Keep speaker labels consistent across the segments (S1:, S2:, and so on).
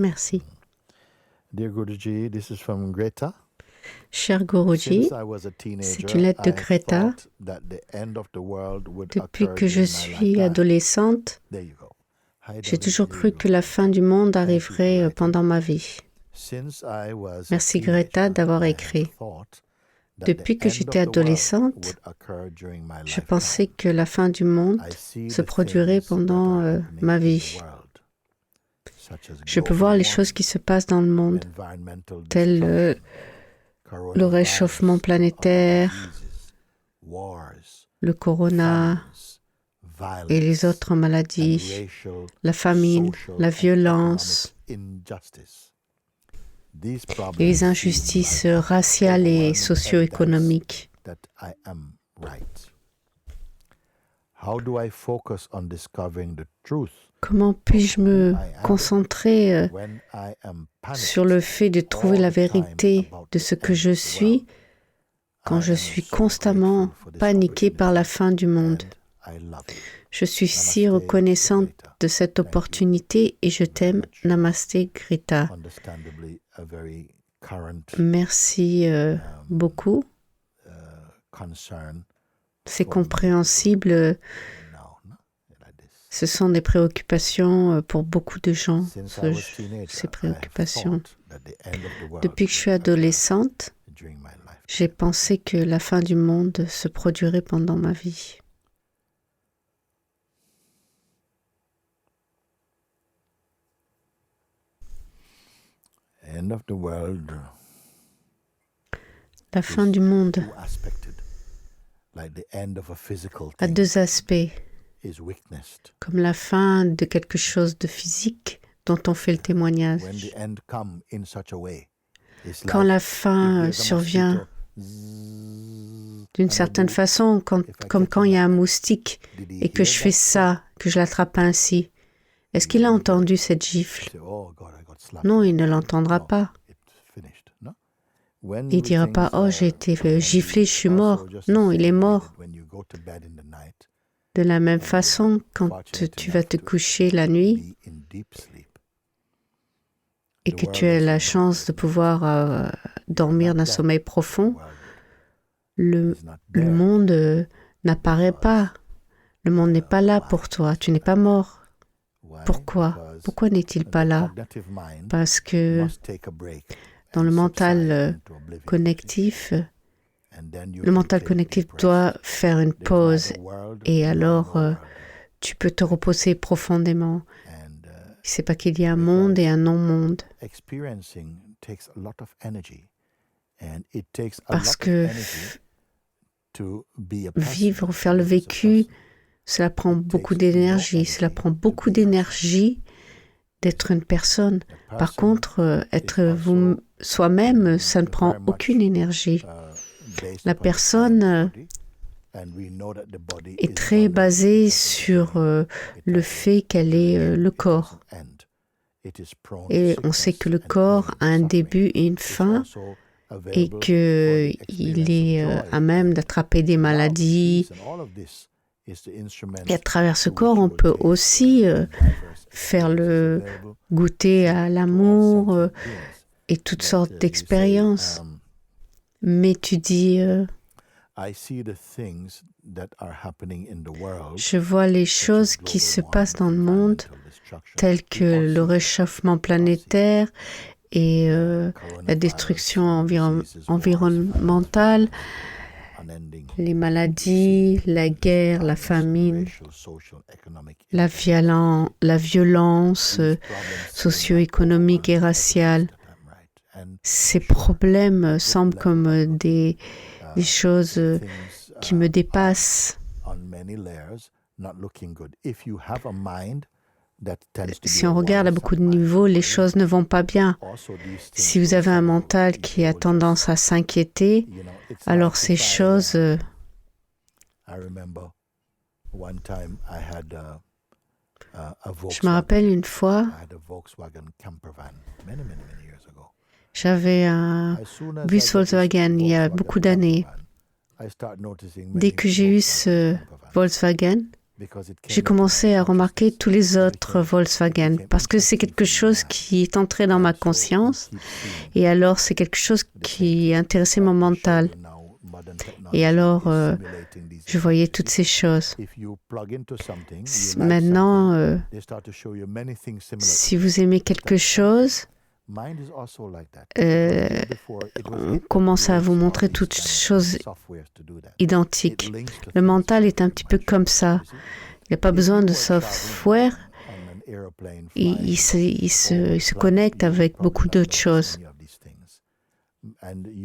S1: Merci.
S2: Dear Guruji, this is from Greta.
S1: Cher Guruji,
S2: Since I was a
S1: c'est
S2: teenager,
S1: une lettre de
S2: I
S1: Greta.
S2: thought that the end of the world would
S1: Depuis
S2: occur
S1: que je
S2: during my
S1: suis
S2: lifetime.
S1: adolescente,
S2: There you go. Hi,
S1: j'ai
S2: David.
S1: toujours
S2: Here
S1: cru
S2: you
S1: que
S2: go.
S1: la fin du monde
S2: Thank you for
S1: arriverait
S2: writing.
S1: pendant ma vie.
S2: Since I was a
S1: Merci Greta
S2: teenager,
S1: d'avoir
S2: I
S1: écrit.
S2: have thought that the
S1: Depuis que
S2: end
S1: j'étais
S2: of the world
S1: adolescente,
S2: would occur during my
S1: je
S2: lifetime.
S1: pensais que la fin du monde
S2: I see
S1: se
S2: the
S1: produirait
S2: things that
S1: pendant
S2: are happening
S1: ma
S2: in the
S1: vie.
S2: world, such as
S1: Je peux
S2: global
S1: voir les
S2: warming,
S1: choses qui se passent dans le monde,
S2: environmental
S1: telles le
S2: coronavirus,
S1: réchauffement planétaire,
S2: diseases, wars,
S1: le corona
S2: famines,
S1: et les
S2: violence,
S1: autres
S2: and
S1: maladies,
S2: racial,
S1: la famine,
S2: social,
S1: la
S2: and
S1: violence
S2: economic injustice. These
S1: et
S2: problems
S1: les
S2: seem
S1: injustices
S2: like
S1: raciales et
S2: overwhelming
S1: socio-économiques.
S2: evidence that I am right. How do I focus on discovering the truth
S1: Comment puis-je me
S2: I am
S1: concentrer
S2: when I am
S1: sur le fait de trouver
S2: all
S1: la
S2: the time
S1: vérité
S2: about
S1: de
S2: the
S1: ce que
S2: end
S1: je
S2: of the
S1: suis
S2: world?
S1: quand
S2: I
S1: je
S2: am
S1: suis
S2: so
S1: constamment
S2: grateful for this
S1: paniqué par la fin du monde?
S2: and I love you.
S1: Je suis si
S2: Namaste,
S1: reconnaissante
S2: Greta.
S1: de cette
S2: Thank you
S1: opportunité et je
S2: very
S1: t'aime.
S2: much.
S1: Namasté Greta.
S2: Understandably, a very current
S1: Merci beaucoup.
S2: concern
S1: C'est
S2: for many
S1: compréhensible.
S2: people now, no? Like this.
S1: Ce sont des préoccupations pour beaucoup de gens,
S2: Since I was teenager,
S1: ces
S2: I have
S1: préoccupations.
S2: thought that the end of the world
S1: Depuis que je suis
S2: would occur
S1: adolescente,
S2: during my life.
S1: j'ai pensé que la fin du monde se produirait pendant ma vie.
S2: End of the world
S1: La fin du monde
S2: two-aspected, like the end of a physical
S1: a
S2: thing
S1: deux aspects,
S2: is witnessed.
S1: comme la fin de quelque chose de physique dont on fait le
S2: When
S1: témoignage.
S2: the end come in such a way, it's
S1: Quand
S2: like
S1: la
S2: if
S1: fin
S2: there's a
S1: survient
S2: mosquito, zzzz,
S1: d'une
S2: and I
S1: certaine
S2: do-
S1: façon, comme quand il y a un moustique
S2: did he
S1: et que
S2: hear
S1: je fais
S2: that?
S1: ça, que je l'attrape ainsi. Est-ce qu'il a entendu cette gifle?
S2: Say, oh God, I got slapped.
S1: Non, il ne l'entendra
S2: No,
S1: pas.
S2: it's finished, no? When
S1: Il
S2: we
S1: dira pas,
S2: things,
S1: oh, j'ai été giflé, je suis mort.
S2: also just
S1: Non,
S2: the
S1: il est
S2: same way
S1: mort.
S2: that when you go to bed in the night,
S1: De la même façon, quand tu vas te coucher la nuit
S2: be in deep sleep.
S1: et que tu as la chance de pouvoir dormir d'un sommeil profond, le monde n'apparaît pas. Le monde n'est pas là pour toi. Tu n'es pas mort. Pourquoi? Pourquoi n'est-il pas là? Parce que dans le mental connectif, doit faire une pause et alors tu peux te reposer profondément. C'est pas qu'il y a un monde et un non-monde. Parce que vivre ou faire le vécu, cela prend beaucoup d'énergie. Cela prend beaucoup d'énergie d'être une personne. Par contre, être soi-même, ça ne prend aucune énergie. La personne est très basée sur le fait qu'elle est le corps. Et on sait que le corps a un début et une fin et qu'il est à même d'attraper des maladies. Et à travers ce corps, on peut aussi faire le goûter à l'amour et toutes sortes d'expériences. Mais tu dis, je vois les choses qui se passent dans le monde, telles que le réchauffement planétaire et la destruction environnementale, les maladies, la guerre, la famine, la violence socio-économique et raciale. Ces problèmes semblent comme des choses qui me dépassent. Si on regarde à beaucoup de niveaux, les choses ne vont pas bien. Si vous avez un mental qui a tendance à s'inquiéter, alors ces choses... Je me rappelle une fois, j'avais un bus Volkswagen il y a beaucoup d'années. Dès que j'ai eu ce Volkswagen, j'ai commencé à remarquer tous les autres Volkswagen parce que c'est quelque chose qui est entré dans ma conscience et alors c'est quelque chose qui intéressait mon mental. Et alors, je voyais toutes ces choses. Maintenant, si vous aimez quelque chose, on commence à vous montrer toutes choses identiques. Le mental est un petit peu comme ça. Il n'y a pas besoin de software. Il se connecte avec beaucoup d'autres choses.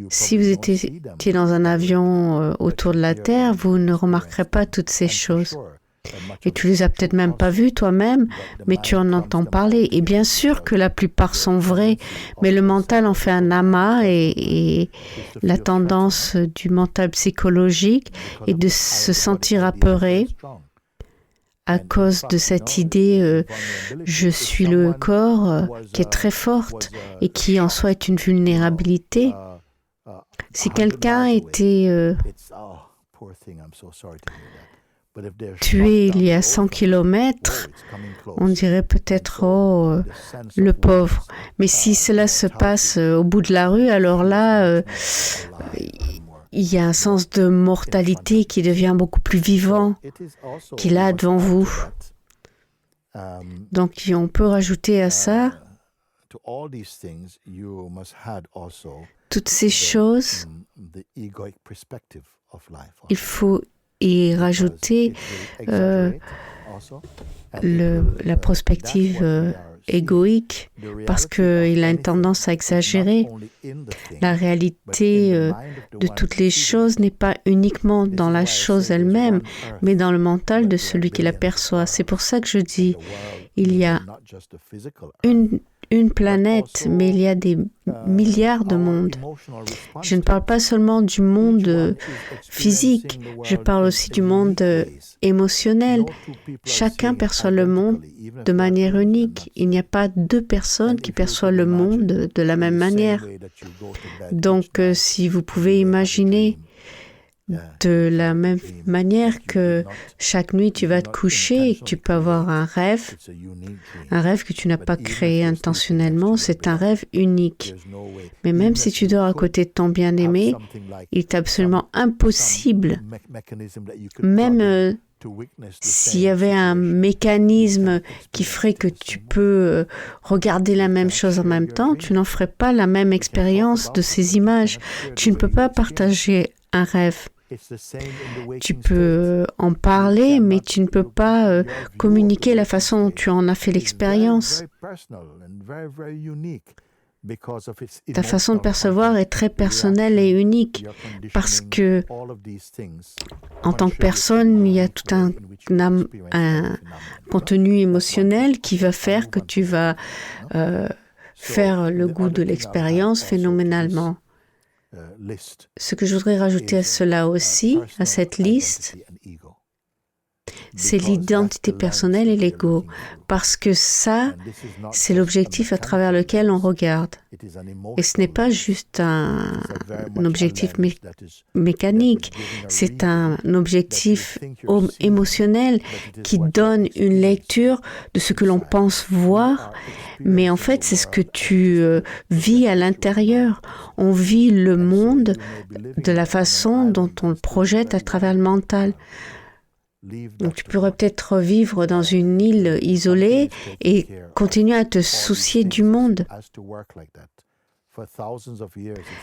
S1: Si vous étiez dans un avion autour de la Terre, vous ne remarquerez pas toutes ces choses. Et tu les as peut-être même pas vues toi-même, mais tu en entends parler. Et bien sûr que la plupart sont vraies, mais le mental en fait un amas et la tendance du mental psychologique est de se sentir apeuré à cause de cette idée je suis le corps qui est très forte et qui en soi est une vulnérabilité. Si quelqu'un était tué il y a 100 kilomètres, on dirait peut-être oh le pauvre. Mais si cela se passe au bout de la rue, alors là il y a un sens de mortalité qui devient beaucoup plus vivant qu'il a devant vous. Donc on peut rajouter à ça toutes ces choses. Il faut y rajouter la perspective égoïque parce qu'il a une tendance à exagérer. La réalité de toutes les choses n'est pas uniquement dans la chose elle-même, mais dans le mental de celui qui l'aperçoit. C'est pour ça que je dis, il y a une planète, mais il y a des milliards de mondes. Je ne parle pas seulement du monde physique, je parle aussi du monde émotionnel. Chacun perçoit le monde de manière unique. Il n'y a pas deux personnes qui perçoivent le monde de la même manière. Donc, si vous pouvez imaginer de la même manière que chaque nuit tu vas te coucher et que tu peux avoir un rêve que tu n'as pas créé intentionnellement, c'est un rêve unique. Mais même si tu dors à côté de ton bien-aimé, il est absolument impossible, même s'il y avait un mécanisme qui ferait que tu peux regarder la même chose en même temps, tu n'en ferais pas la même expérience de ces images. Tu ne peux pas partager un rêve. Tu peux en parler, mais tu ne peux pas communiquer la façon dont tu en as fait l'expérience. Ta façon de percevoir est très personnelle et unique parce que, en tant que personne, il y a tout un contenu émotionnel qui va faire que tu vas faire le goût de l'expérience phénoménalement. Ce que je voudrais rajouter à cela aussi, à cette liste, c'est l'identité personnelle et l'ego, parce que ça, c'est l'objectif à travers lequel on regarde. Et ce n'est pas juste un objectif mécanique, c'est un objectif émotionnel qui donne une lecture de ce que l'on pense voir, mais en fait, c'est ce que tu vis à l'intérieur. On vit le monde de la façon dont on le projette à travers le mental. Donc, tu pourrais peut-être vivre dans une île isolée et continuer à te soucier du monde.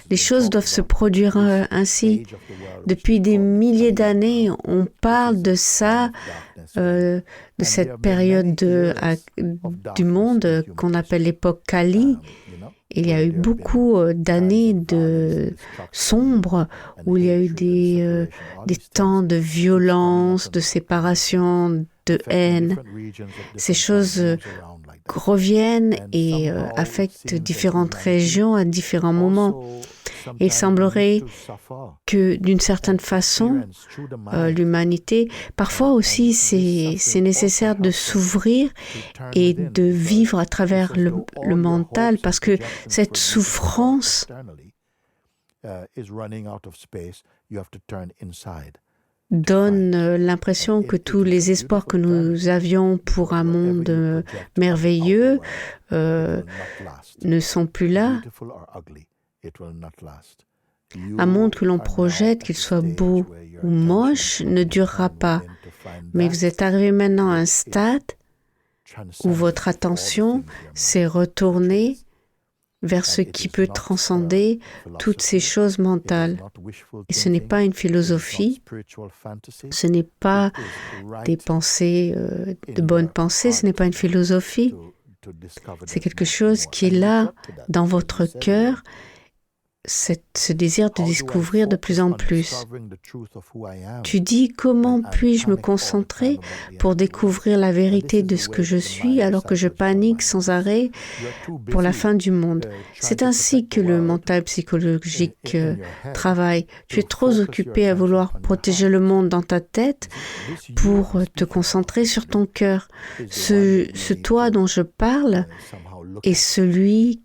S1: Les choses doivent se produire ainsi. Depuis des milliers d'années, on parle de ça, de cette période du monde qu'on appelle l'époque Kali. Il y a eu beaucoup d'années de sombres où il y a eu des temps de violence, de séparation, de haine. Ces choses reviennent et affectent différentes régions à différents moments. Et il semblerait que, d'une certaine façon, l'humanité, parfois aussi, c'est nécessaire de s'ouvrir et de vivre à travers le mental, parce que cette souffrance donne l'impression que tous les espoirs que nous avions pour un monde merveilleux ne sont plus là. Un monde que l'on projette, qu'il soit beau ou moche, ne durera pas. Mais vous êtes arrivé maintenant à un stade où votre attention s'est retournée vers ce qui peut transcender toutes ces choses mentales. Et ce n'est pas une philosophie, ce n'est pas des pensées, de bonnes pensées, ce n'est pas une philosophie. C'est quelque chose qui est là, dans votre cœur, ce désir de découvrir de plus en plus. Tu dis, comment puis-je me concentrer pour découvrir la vérité de ce que je suis alors que je panique sans arrêt pour la fin du monde? C'est ainsi que le mental psychologique travaille. Tu es trop occupé à vouloir protéger le monde dans ta tête pour te concentrer sur ton cœur. Ce toi dont je parle est celui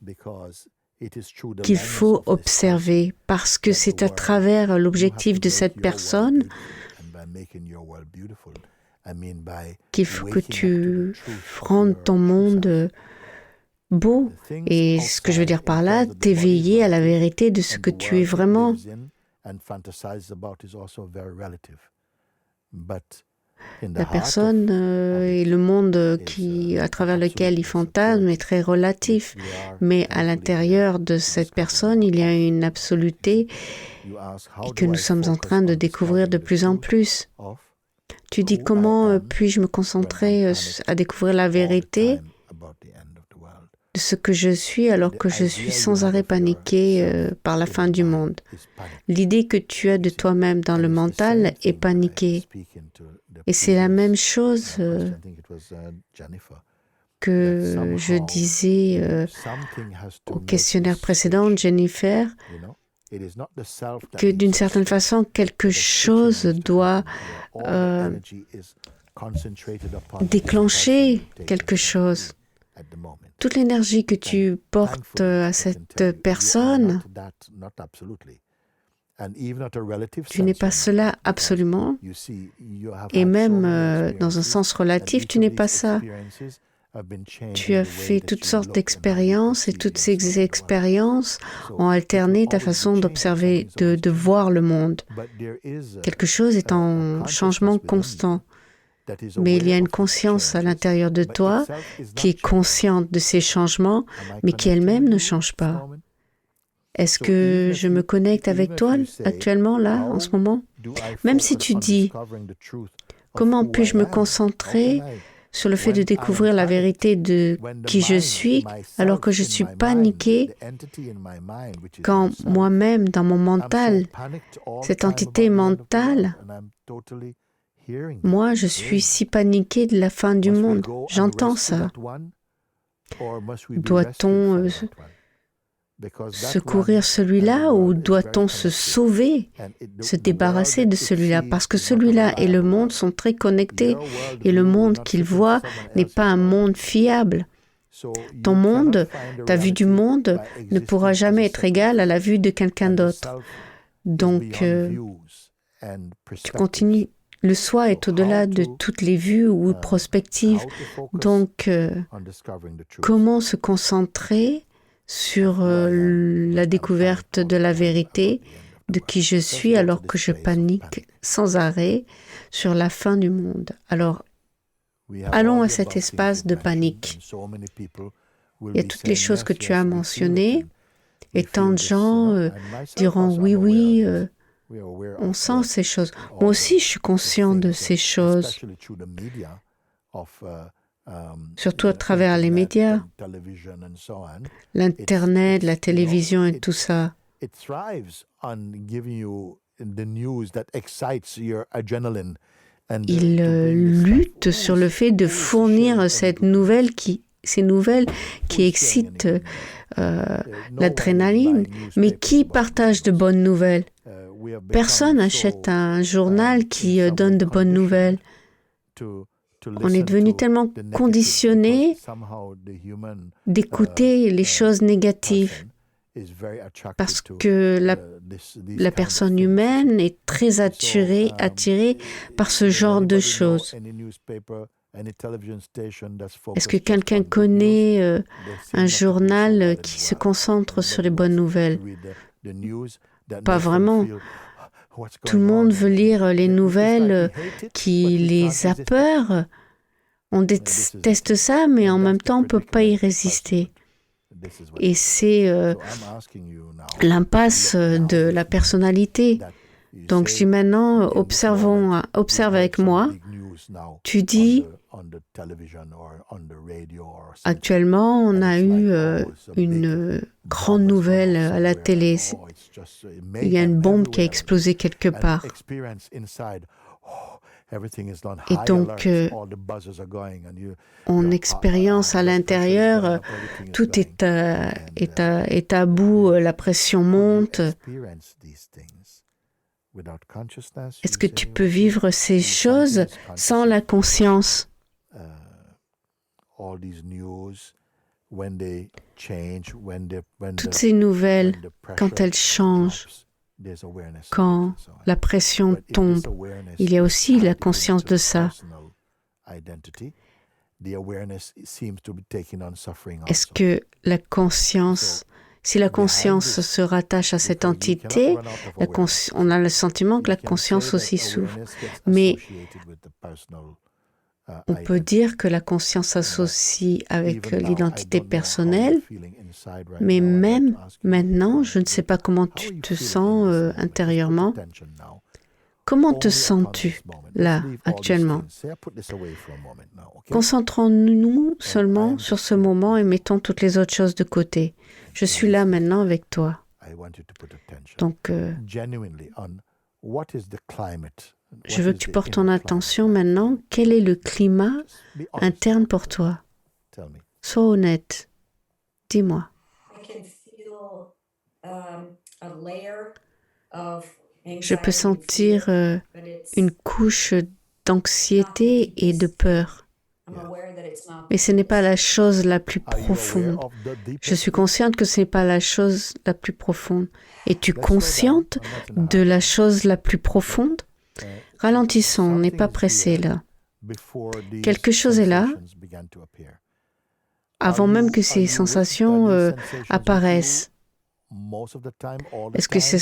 S1: qu'il faut observer parce que c'est à travers l'objectif de cette personne qu'il faut que tu rendes ton monde beau. Et ce que je veux dire par là, t'éveiller à la vérité de ce que tu es vraiment. La personne et le monde à travers lequel il fantasme est très relatif. Mais à l'intérieur de cette personne, il y a une absoluté et que nous sommes en train de découvrir de plus en plus. Tu dis, comment puis-je me concentrer à découvrir la vérité de ce que je suis alors que je suis sans arrêt paniqué par la fin du monde? L'idée que tu as de toi-même dans le mental est paniquée. Et c'est la même chose que je disais au questionnaire précédent, Jennifer, que d'une certaine façon, quelque chose doit déclencher quelque chose. Toute l'énergie que tu portes à cette personne, tu n'es pas cela absolument, et même dans un sens relatif, tu n'es pas ça. Tu as fait toutes sortes d'expériences et toutes ces expériences ont alterné ta façon d'observer, de voir le monde. Quelque chose est en changement constant. Mais il y a une conscience à l'intérieur de toi qui est consciente de ces changements, mais qui elle-même ne change pas. Est-ce que je me connecte avec toi actuellement, là, en ce moment? Même si tu dis, comment puis-je me concentrer sur le fait de découvrir la vérité de qui je suis alors que je suis paniqué quand moi-même, dans mon mental, cette entité mentale, moi, je suis si paniqué de la fin du monde. J'entends ça. Doit-on secourir celui-là ou doit-on se sauver, se débarrasser de celui-là? Parce que celui-là et le monde sont très connectés et le monde qu'il voit n'est pas un monde fiable. Ton monde, ta vue du monde ne pourra jamais être égale à la vue de quelqu'un d'autre. Donc, tu continues. Le soi est au-delà de toutes les vues ou prospectives. Donc, comment se concentrer sur la découverte de la vérité de qui je suis alors que je panique sans arrêt sur la fin du monde? Alors, allons à cet espace de panique. Il y a toutes les choses que tu as mentionnées et tant de gens diront oui, on sent ces choses. Moi aussi, je suis conscient de ces choses, surtout à travers les médias, l'Internet, la télévision et tout ça. Il lutte sur le fait de fournir ces nouvelles qui excitent l'adrénaline. Mais qui partage de bonnes nouvelles? Personne n'achète un journal qui donne de bonnes nouvelles. On est devenu tellement conditionné d'écouter les choses négatives. parce que la personne humaine est très attirée par ce genre de choses. Est-ce que quelqu'un connaît un journal qui se concentre sur les bonnes nouvelles? Pas vraiment. Tout le monde veut lire les nouvelles qui les a peur. On déteste ça, mais en même temps, on ne peut pas y résister. Et c'est l'impasse de la personnalité. Donc, je dis maintenant, observe avec moi. Tu dis, actuellement, on a eu une grande nouvelle à la télé. Il y a une bombe qui a explosé quelque part. Et donc, on expérience à l'intérieur, tout est à bout, la pression monte. Est-ce que tu peux vivre ces choses sans la conscience? Toutes ces nouvelles, quand elles changent, quand la pression tombe, il y a aussi la conscience de ça. Est-ce que la conscience, si la conscience se rattache à cette entité, on a le sentiment que la conscience aussi souffre. Mais on peut dire que la conscience s'associe avec l'identité personnelle, mais même maintenant, je ne sais pas comment tu te sens intérieurement. Comment te sens-tu là, actuellement? Concentrons-nous seulement sur ce moment et mettons toutes les autres choses de côté. Je suis là maintenant avec toi. Donc, je veux que tu portes ton attention maintenant. Quel est le climat interne pour toi? Sois honnête. Dis-moi. Je peux sentir une couche d'anxiété et de peur. Mais ce n'est pas la chose la plus profonde. Je suis consciente que ce n'est pas la chose la plus profonde. Es-tu consciente de la chose la plus profonde? Ralentissons, on n'est pas pressé là. Quelque chose est là avant même que ces sensations apparaissent. Est-ce que ces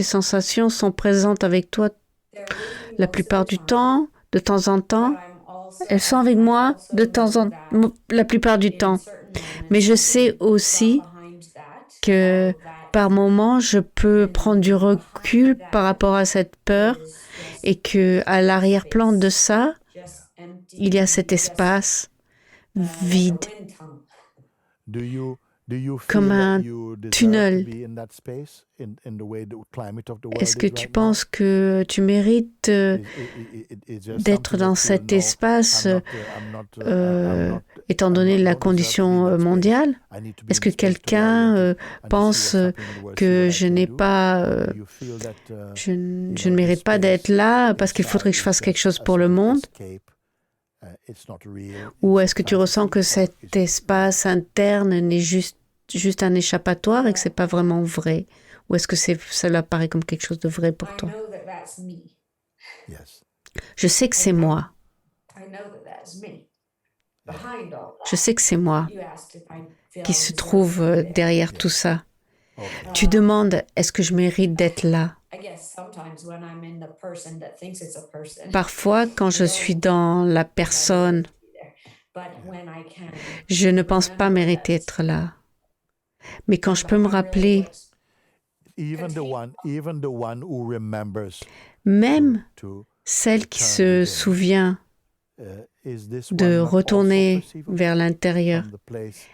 S1: sensations sont présentes avec toi la plupart du temps, de temps en temps? Elles sont avec moi la plupart du temps. Mais je sais aussi que par moments, je peux prendre du recul par rapport à cette peur et que à l'arrière-plan de ça, il y a cet espace vide, comme un tunnel. Est-ce que tu penses que tu mérites d'être dans cet espace étant donné la condition mondiale? Est-ce que quelqu'un pense que je n'ai pas, je ne mérite pas d'être là parce qu'il faudrait que je fasse quelque chose pour le monde? Ou est-ce que tu ressens que cet espace interne n'est juste un échappatoire et que c'est pas vraiment vrai? Ou est-ce que cela paraît comme quelque chose de vrai pour toi? Je sais que c'est moi. Je sais que c'est moi qui se trouve derrière tout ça. Tu demandes, est-ce que je mérite d'être là? Parfois, quand je suis dans la personne, je ne pense pas mériter d'être là. Mais quand je peux me rappeler, même celle qui se souvient de retourner vers l'intérieur,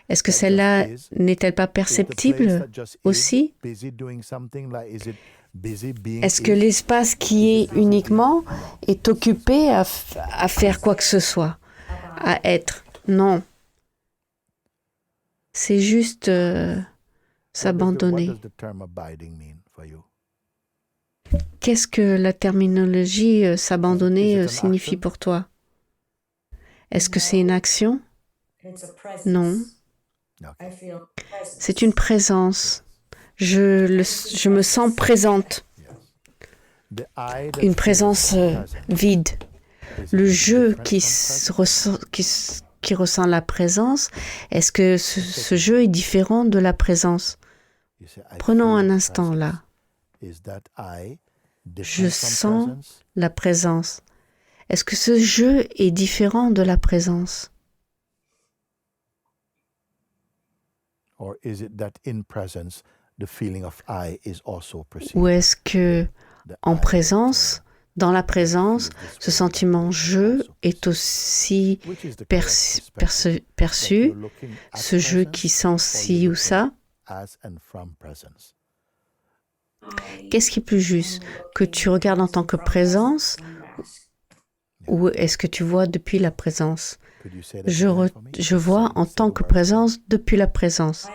S1: est-ce que celle-là n'est-elle pas perceptible aussi? Est-ce que l'espace qui est uniquement est occupé à faire quoi que ce soit, à être? Non. C'est juste s'abandonner. Qu'est-ce que la terminologie s'abandonner signifie pour toi? Est-ce que c'est une action? Non. C'est une présence. Je me sens présente. Une présence vide. Le jeu qui ressent la présence, est-ce que ce jeu est différent de la présence? Prenons un instant là. Je sens la présence. Est-ce que ce jeu est différent de la présence? Ou est-ce que en présence, dans la présence, ce sentiment je est aussi perçu, ce je qui sent ci ou ça? Qu'est-ce qui est plus juste? Que tu regardes en tant que présence ou est-ce que tu vois depuis la présence? Je vois en tant que présence depuis la présence.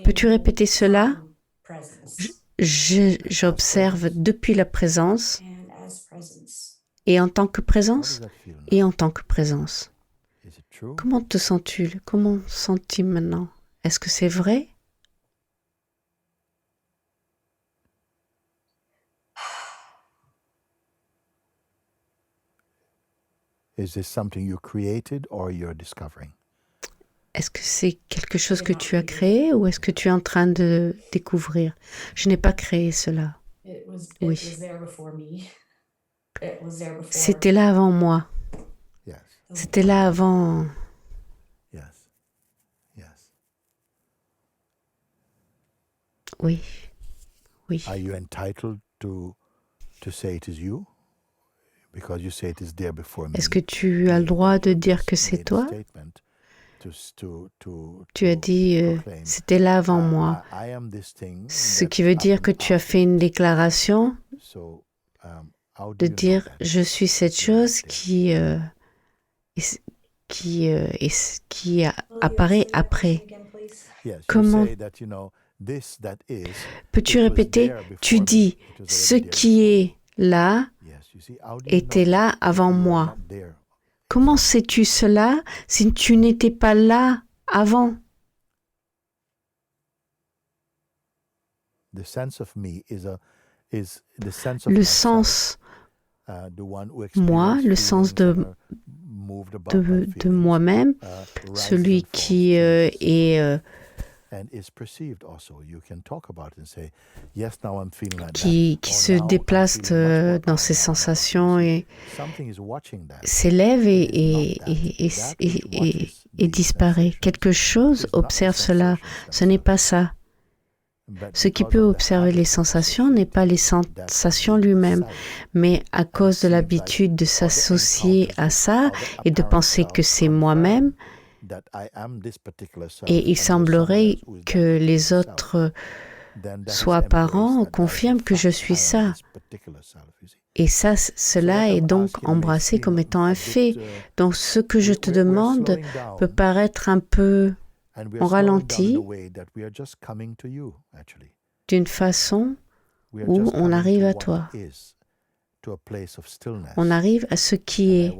S1: Peux-tu répéter cela? J'observe depuis la présence et en tant que présence et en tant que présence. Comment te sens-tu? Comment sens-tu maintenant? Est-ce que c'est vrai?
S2: Is this something you created or you're discovering?
S1: Est-ce que c'est quelque chose que tu as créé ou est-ce que tu es en train de découvrir? Je n'ai pas créé cela. Oui. C'était là avant moi. C'était là avant. Oui. Oui.
S2: Are you entitled to say it is you? Because you say it is there before me.
S1: Est-ce que tu as le droit de dire que c'est toi? Tu as dit c'était là avant moi. Ce qui veut dire que tu as fait une déclaration de dire je suis cette chose qui apparaît après. Comment peux-tu répéter? Tu dis ce qui est là était là avant moi. Comment sais-tu cela si tu n'étais pas là avant? Le sens moi, le sens de moi-même, celui qui qui se déplace dans ses sensations et s'élève et disparaît. Quelque chose observe cela. Ce n'est pas ça. Ce qui peut observer les sensations n'est pas les sensations lui-même, mais à cause de l'habitude de s'associer à ça et de penser que c'est moi-même, et il semblerait que les autres soient apparents, confirment que je suis ça. Et ça, cela est donc embrassé comme étant un fait. Donc ce que je te demande peut paraître un peu en ralenti, d'une façon où on arrive à toi. On arrive à ce qui est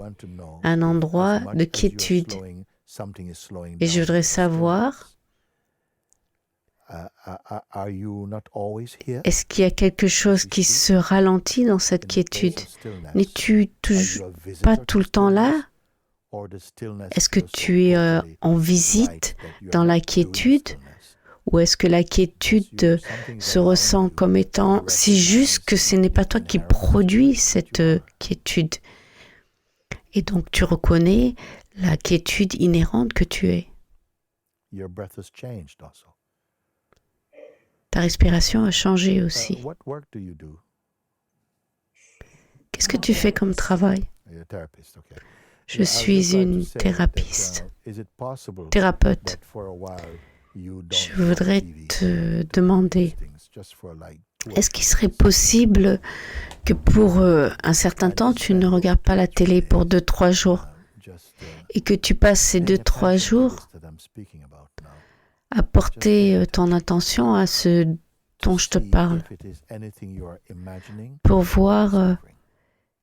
S1: un endroit de quiétude. Et je voudrais savoir, est-ce qu'il y a quelque chose qui se ralentit dans cette quiétude? N'es-tu pas tout le temps là? Est-ce que tu es en visite dans la quiétude? Ou est-ce que la quiétude se ressent comme étant si juste que ce n'est pas toi qui produis cette quiétude? Et donc tu reconnais la quiétude inhérente que tu es. Ta respiration a changé aussi. Qu'est-ce que tu fais comme travail? Je suis une thérapeute. Je voudrais te demander, est-ce qu'il serait possible que pour un certain temps, tu ne regardes pas la télé pour 2-3 jours et que tu passes ces 2-3 jours à porter ton attention à ce dont je te parle pour voir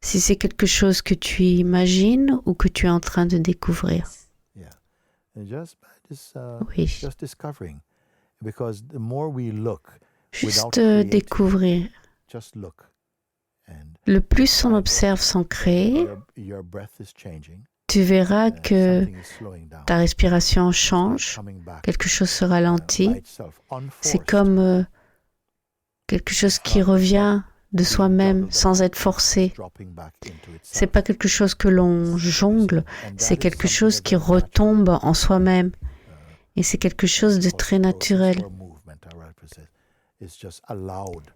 S1: si c'est quelque chose que tu imagines ou que tu es en train de découvrir. Oui.
S2: just discovering. Because the more we look,
S1: Juste découvrir.
S2: just look. And
S1: Le plus on observe sans créer,
S2: your breath is changing.
S1: tu verras que
S2: Something is slowing down.
S1: ta respiration
S2: It's
S1: change,
S2: coming back,
S1: quelque chose se
S2: by
S1: ralentit.
S2: itself,
S1: C'est
S2: unforced.
S1: comme quelque chose qui revient de soi-même sans être forcé.
S2: Dropping back into
S1: C'est
S2: itself.
S1: pas quelque chose que l'on jongle, c'est quelque chose qui retombe en soi-même. Et c'est quelque chose de très naturel.
S2: It's just allowed.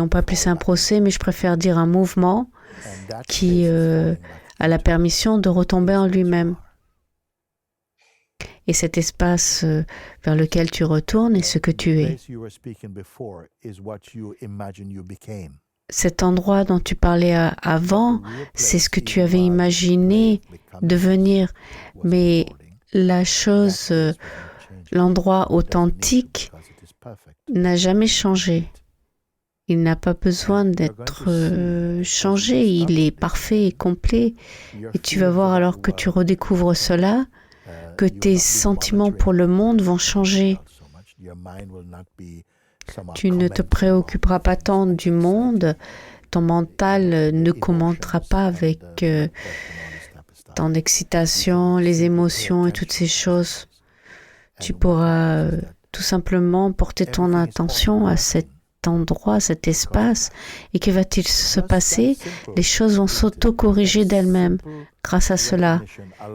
S1: On peut appeler ça un procès, mais je préfère dire un mouvement
S2: And that
S1: qui
S2: space is falling back
S1: a la
S2: into
S1: permission de retomber en
S2: what you
S1: lui-même.
S2: are.
S1: Et cet espace vers lequel tu retournes est ce que tu
S2: The
S1: es.
S2: place you were speaking before is what you imagine you became.
S1: Cet endroit dont tu parlais avant, c'est ce que tu avais imaginé devenir. Mais la chose, l'endroit authentique n'a jamais changé. Il n'a pas besoin d'être changé, il est parfait et complet. Et tu vas voir alors que tu redécouvres cela, que tes sentiments pour le monde vont changer. Tu ne te préoccuperas pas tant du monde, ton mental ne commentera pas avec tant d'excitation, les émotions et toutes ces choses. Tu pourras tout simplement porter ton attention à cet endroit, cet espace, et que va-t-il se passer? Les choses vont s'auto-corriger d'elles-mêmes grâce à cela.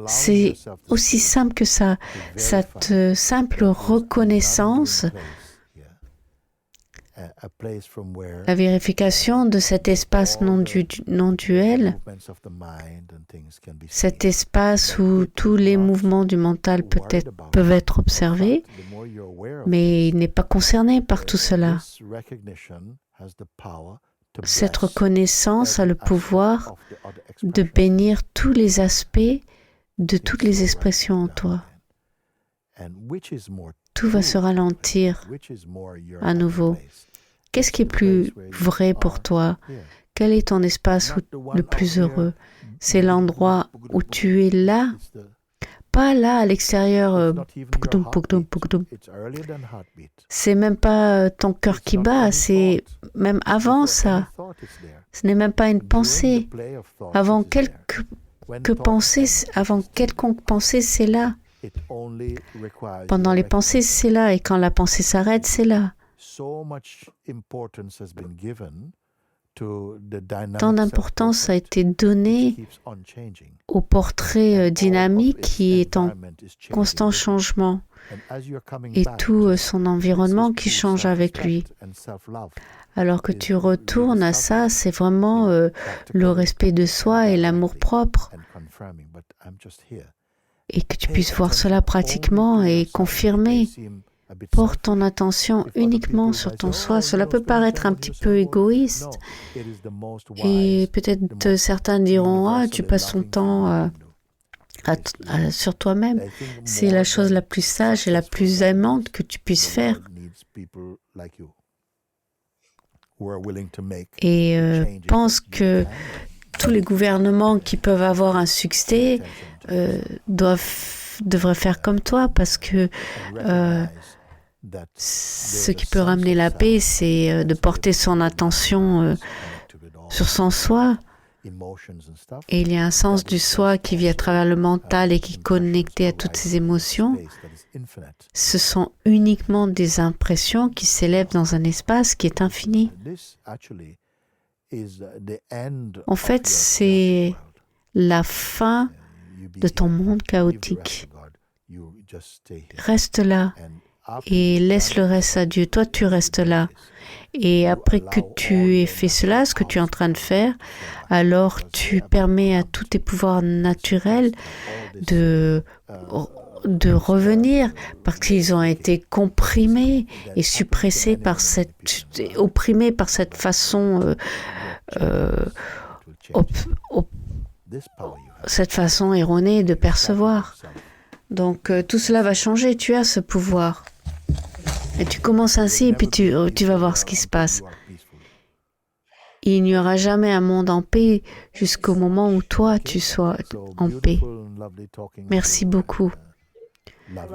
S1: C'est aussi simple que ça. Cette simple reconnaissance, la vérification de cet espace non-duel, cet espace où tous les mouvements du mental peuvent être observés, mais il n'est pas concerné par tout cela. Cette reconnaissance a le pouvoir de bénir tous les aspects de toutes les expressions en toi. Tout va se ralentir à nouveau. Qu'est-ce qui est plus vrai pour toi? Quel est ton espace le plus heureux? C'est l'endroit où tu es là, pas là à l'extérieur. C'est même pas ton cœur qui bat, c'est même avant ça. Ce n'est même pas une pensée. Avant quelconque pensée, c'est là. Pendant les pensées, c'est là. Et quand la pensée s'arrête, c'est là. Tant d'importance a été donnée au portrait dynamique qui est en constant changement et tout son environnement qui change avec lui. Alors que tu retournes à ça, c'est vraiment le respect de soi et l'amour-propre. Et que tu puisses voir cela pratiquement et confirmer. Porte ton attention uniquement sur ton soi. Cela peut paraître un petit peu égoïste. Et peut-être certains diront, « Ah, tu passes ton temps sur toi-même. » C'est la chose la plus sage et la plus aimante que tu puisses faire. Et pense que tous les gouvernements qui peuvent avoir un succès devraient faire comme toi, parce que ce qui peut ramener la paix, c'est de porter son attention sur son soi. Et il y a un sens du soi qui vit à travers le mental et qui est connecté à toutes ces émotions. Ce sont uniquement des impressions qui s'élèvent dans un espace qui est infini. En fait, c'est la fin de ton monde chaotique. Reste là et laisse le reste à Dieu. Toi, tu restes là. Et après que tu aies fait cela, ce que tu es en train de faire, alors tu permets à tous tes pouvoirs naturels de revenir, parce qu'ils ont été comprimés et suppressés opprimés par cette façon cette façon erronée de percevoir. Donc tout cela va changer, tu as ce pouvoir. Et tu commences ainsi et puis tu vas voir ce qui se passe. Il n'y aura jamais un monde en paix jusqu'au moment où toi tu sois en paix. Merci beaucoup.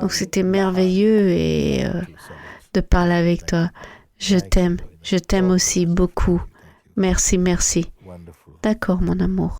S1: Donc c'était merveilleux et de parler avec toi. Je t'aime aussi beaucoup. Merci, merci. D'accord, mon amour.